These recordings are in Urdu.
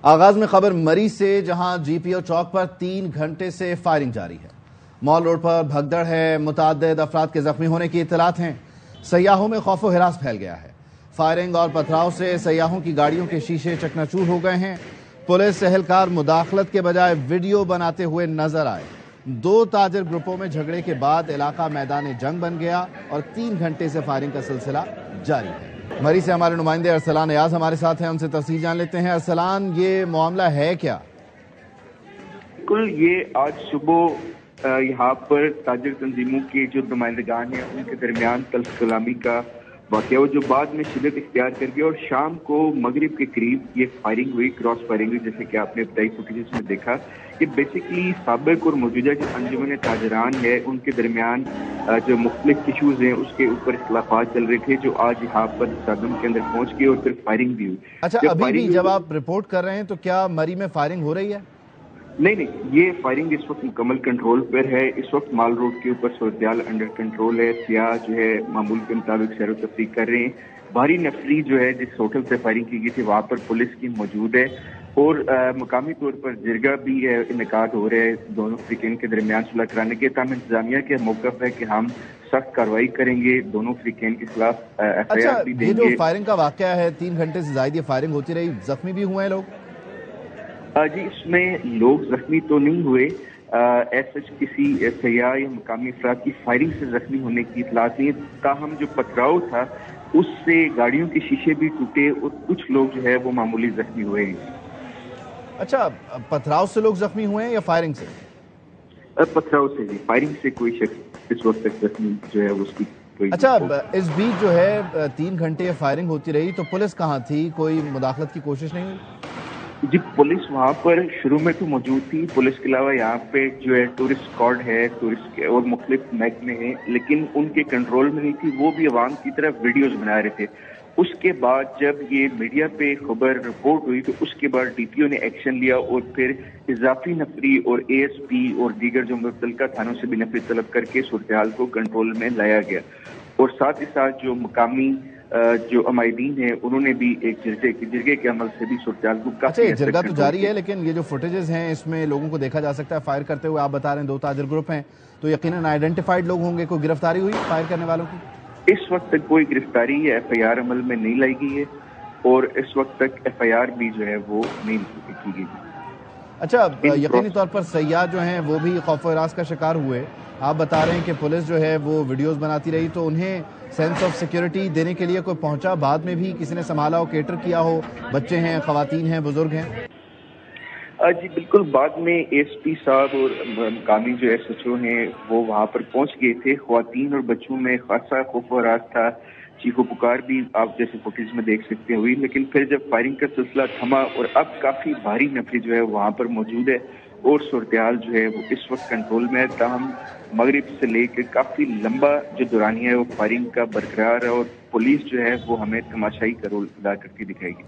آغاز میں خبر مری سے، جہاں جی پی او چوک پر 3 گھنٹے سے فائرنگ جاری ہے۔ مال روڈ پر بھگدڑ ہے، متعدد افراد کے زخمی ہونے کی اطلاعات ہیں۔ سیاحوں میں خوف و ہراس پھیل گیا ہے۔ فائرنگ اور پتھراؤ سے سیاحوں کی گاڑیوں کے شیشے چکناچور ہو گئے ہیں۔ پولیس اہلکار مداخلت کے بجائے ویڈیو بناتے ہوئے نظر آئے۔ 2 تاجر گروپوں میں جھگڑے کے بعد علاقہ میدان جنگ بن گیا اور 3 گھنٹے سے فائرنگ کا سلسلہ جاری ہے۔ مری سے ہمارے نمائندے ارسلان ایاز ہمارے ساتھ ہیں، ان سے تفصیل جان لیتے ہیں۔ ارسلان، یہ معاملہ ہے کیا؟ بالکل، یہ آج صبح یہاں پر تاجر تنظیموں کے جو نمائندگان ہیں ان کے درمیان تلخ کلامی کا واقعہ ہوا، جو بعد میں شدت اختیار کر گیا اور شام کو مغرب کے قریب یہ فائرنگ ہوئی، کراس فائرنگ ہوئی، جیسے کہ آپ نے ابتدائی فوٹیجز میں دیکھا کہ بیسیکلی سابق اور موجودہ جو انجمن تاجران ہے ان کے درمیان جو مختلف ایشوز ہیں اس کے اوپر اختلافات چل رہے تھے، جو آج یہاں پر تصادم کے اندر پہنچ گئے اور پھر فائرنگ بھی ہوئی۔ اچھا، ابھی بھی جب آپ رپورٹ کر رہے ہیں تو کیا مری میں فائرنگ ہو رہی ہے؟ نہیں، یہ فائرنگ اس وقت مکمل کنٹرول پر ہے۔ اس وقت مال روڈ کے اوپر صورتحال انڈر کنٹرول ہے۔ سیاح جو ہے معمول کے مطابق سیر و تفریح کر رہے ہیں۔ بھاری نفری جو ہے جس ہوٹل سے فائرنگ کی گئی تھی وہاں پر پولیس کی موجود ہے اور مقامی طور پر جرگہ بھی انعقاد ہو رہے ہیں دونوں فریقین کے درمیان صلح کرانے کے۔ تاہم انتظامیہ کے موقف ہے کہ ہم سخت کارروائی کریں گے، دونوں فریقین کے خلاف ایف آئی آر بھی دیں گے۔ یہ جو فائرنگ کا واقعہ ہے، 3 گھنٹے سے زائد یہ فائرنگ ہوتی رہی، زخمی بھی ہوئے ہیں لوگ؟ جی، اس میں لوگ زخمی تو نہیں ہوئے، ایسا کسی سیاح یا مقامی افراد کی فائرنگ سے زخمی ہونے کی اطلاعات نہیں ہے۔ تاہم جو پتھراؤ تھا اس سے گاڑیوں کے شیشے بھی ٹوٹے اور کچھ لوگ جو ہے وہ معمولی زخمی ہوئے ہیں۔ اچھا، پتھراؤ سے لوگ زخمی ہوئے ہیں یا فائرنگ سے؟ پتھراؤ سے جی، فائرنگ سے کوئی شخص اس وقت تک زخمی جو ہے اس کی کوئی۔ اچھا، اس بیچ جو ہے 3 گھنٹے فائرنگ ہوتی رہی تو پولیس کہاں تھی؟ کوئی مداخلت کی کوشش نہیں ہوئی؟ جی، پولیس وہاں پر شروع میں تو موجود تھی۔ پولیس کے علاوہ یہاں پہ جو ہے ٹورسٹ اسکواڈ ہے، ٹورسٹ اور مختلف محکمے ہیں، لیکن ان کے کنٹرول میں نہیں تھی۔ وہ بھی عوام کی طرف ویڈیوز بنا رہے تھے۔ اس کے بعد جب یہ میڈیا پہ خبر رپورٹ ہوئی تو اس کے بعد ڈی پی او نے ایکشن لیا اور پھر اضافی نفری اور اے ایس پی اور دیگر جو متعلقہ تھانوں سے بھی نفری طلب کر کے صورتحال کو کنٹرول میں لایا گیا اور ساتھ ہی ساتھ جو مقامی جو عمائدین ہیں انہوں نے بھی ایک جرگے کے عمل سے بھی صورتحال کو کافی جرگہ تو جاری ہے، لیکن یہ جو فوٹیجز ہیں اس میں لوگوں کو دیکھا جا سکتا ہے فائر کرتے ہوئے۔ آپ بتا رہے ہیں 2 تاجر گروپ ہیں تو یقیناً آئیڈینٹیفائڈ لوگ ہوں گے۔ کوئی گرفتاری ہوئی فائر کرنے والوں کی؟ اس وقت تک کوئی گرفتاری یا ایف آئی آر عمل میں نہیں لائی گئی ہے اور اس وقت تک ایف آئی آر بھی جو ہے وہ نہیں کی گئی۔ اچھا، یقینی طور پر سیاح جو ہیں وہ بھی خوف و ہراس کا شکار ہوئے۔ آپ بتا رہے ہیں کہ پولیس جو ہے وہ ویڈیوز بناتی رہی تو انہیں سینس آف سیکیورٹی دینے کے لیے کوئی پہنچا؟ بعد میں بھی کسی نے سنبھالا ہو، کیٹر کیا ہو؟ بچے ہیں، خواتین ہیں، بزرگ ہیں؟ جی بالکل، بعد میں ایس پی صاحب اور مقامی جو ایس ایچ او ہیں وہ وہاں پر پہنچ گئے تھے۔ خواتین اور بچوں میں خاصا خوف و ہراس تھا، چیخو پکار بھی آپ جیسے فوٹیج میں دیکھ سکتے ہوئی، لیکن پھر جب فائرنگ کا سلسلہ تھما اور اب کافی بھاری نفری جو ہے وہاں پر موجود ہے اور صورتحال جو ہے وہ اس وقت کنٹرول میں ہے۔ تاہم مغرب سے لے کے کافی لمبا جو دورانیہ ہے وہ فائرنگ کا برقرار ہے اور پولیس جو ہے وہ ہمیں تماشائی کا رول ادا کرتی دکھائے گی۔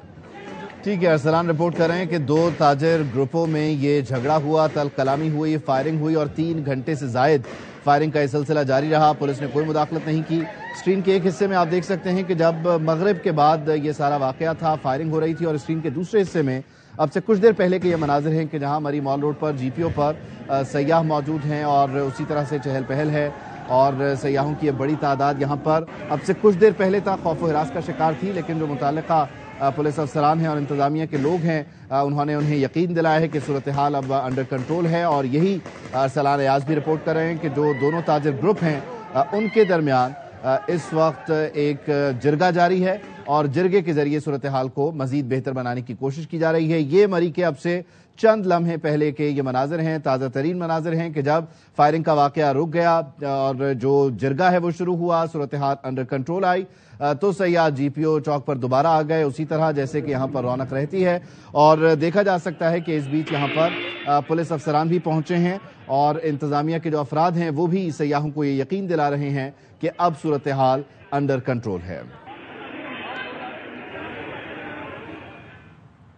ٹھیک ہے، ارسلان رپورٹ کر رہے ہیں کہ 2 تاجر گروپوں میں یہ جھگڑا ہوا، تلخ کلامی ہوئی، فائرنگ ہوئی اور 3 گھنٹے سے زائد فائرنگ کا یہ سلسلہ جاری رہا۔ پولیس نے کوئی مداخلت نہیں کی۔ اسکرین کے ایک حصے میں آپ دیکھ سکتے ہیں کہ جب مغرب کے بعد یہ سارا واقعہ تھا، فائرنگ ہو رہی تھی، اور اسکرین کے دوسرے حصے میں اب سے کچھ دیر پہلے کے یہ مناظر ہیں کہ جہاں مری مال روڈ پر جی پی او پر سیاح موجود ہیں اور اسی طرح سے چہل پہل ہے اور سیاحوں کی بڑی تعداد یہاں پر اب سے کچھ دیر پہلے تک خوف و ہراس کا شکار تھی، لیکن جو متعلقہ پولیس افسران ہیں اور انتظامیہ کے لوگ ہیں انہوں نے انہیں یقین دلایا ہے کہ صورتحال اب انڈر کنٹرول ہے۔ اور یہی ارسلان ایاز بھی رپورٹ کر رہے ہیں کہ جو دونوں تاجر گروپ ہیں ان کے درمیان اس وقت ایک جرگہ جاری ہے اور جرگے کے ذریعے صورتحال کو مزید بہتر بنانے کی کوشش کی جا رہی ہے۔ یہ مری کے اب سے چند لمحے پہلے کے یہ مناظر ہیں، تازہ ترین مناظر ہیں کہ جب فائرنگ کا واقعہ رک گیا اور جو جرگہ ہے وہ شروع ہوا، صورتحال انڈر کنٹرول آئی تو سیاح جی پی او چوک پر دوبارہ آ گئے اسی طرح جیسے کہ یہاں پر رونق رہتی ہے۔ اور دیکھا جا سکتا ہے کہ اس بیچ یہاں پر پولیس افسران بھی پہنچے ہیں اور انتظامیہ کے جو افراد ہیں وہ بھی سیاحوں کو یہ یقین دلا رہے ہیں کہ اب صورتحال انڈر کنٹرول ہے۔